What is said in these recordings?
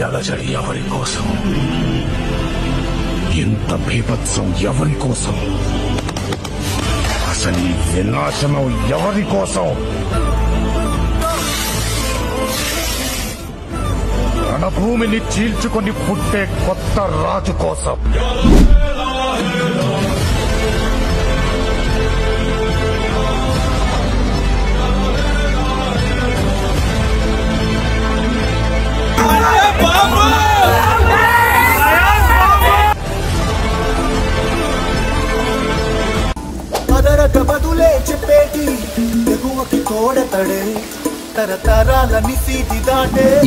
అలజడి ఎవరి కోసం? ఇంత బీభత్సం ఎవరి కోసం? అసలు ఈ వినాశనం ఎవరి కోసం? రణభూమిని చీల్చుకొని పుట్టే కొత్త రాజు కోసం.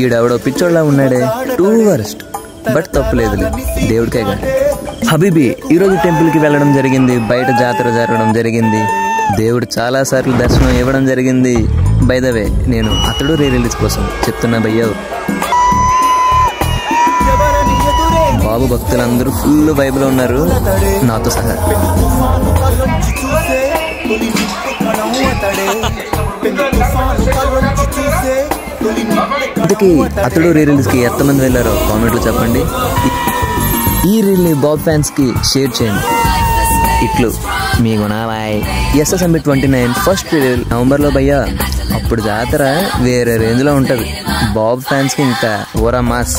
ఈడెవడో పిచ్చోళ్ళ ఉన్నాడే, టూ వరస్ట్. బట్ తప్పులేదులే, దేవుడికేగా. హబీబీ ఈరోజు టెంపుల్కి వెళ్ళడం జరిగింది, బయట జాతర జరగడం జరిగింది, దేవుడు చాలా సార్లు దర్శనం ఇవ్వడం జరిగింది. బై ద వే నేను అతడు రీ రిలీజ్ కోసం చెప్తున్నా భయ్యా. బాబు భక్తులందరూ ఫుల్ వైబ్లో ఉన్నారు, నాతో సహా. ఇంతకీ అతడు రీ రిలీజ్కి ఎంతమంది వెళ్ళారో కామెంట్లో చెప్పండి. ఈ రీల్ని బాబ్ ఫ్యాన్స్కి షేర్ చేయండి. ఇట్లు మీ గుణాబాయ్. SSMB 29 ఫస్ట్ రిలీజ్ నవంబర్లో భయ్యా. అప్పుడు జాతర వేరే రేంజ్లో ఉంటుంది. బాబ్ ఫ్యాన్స్కి ఇంకా ఓరా మాస్.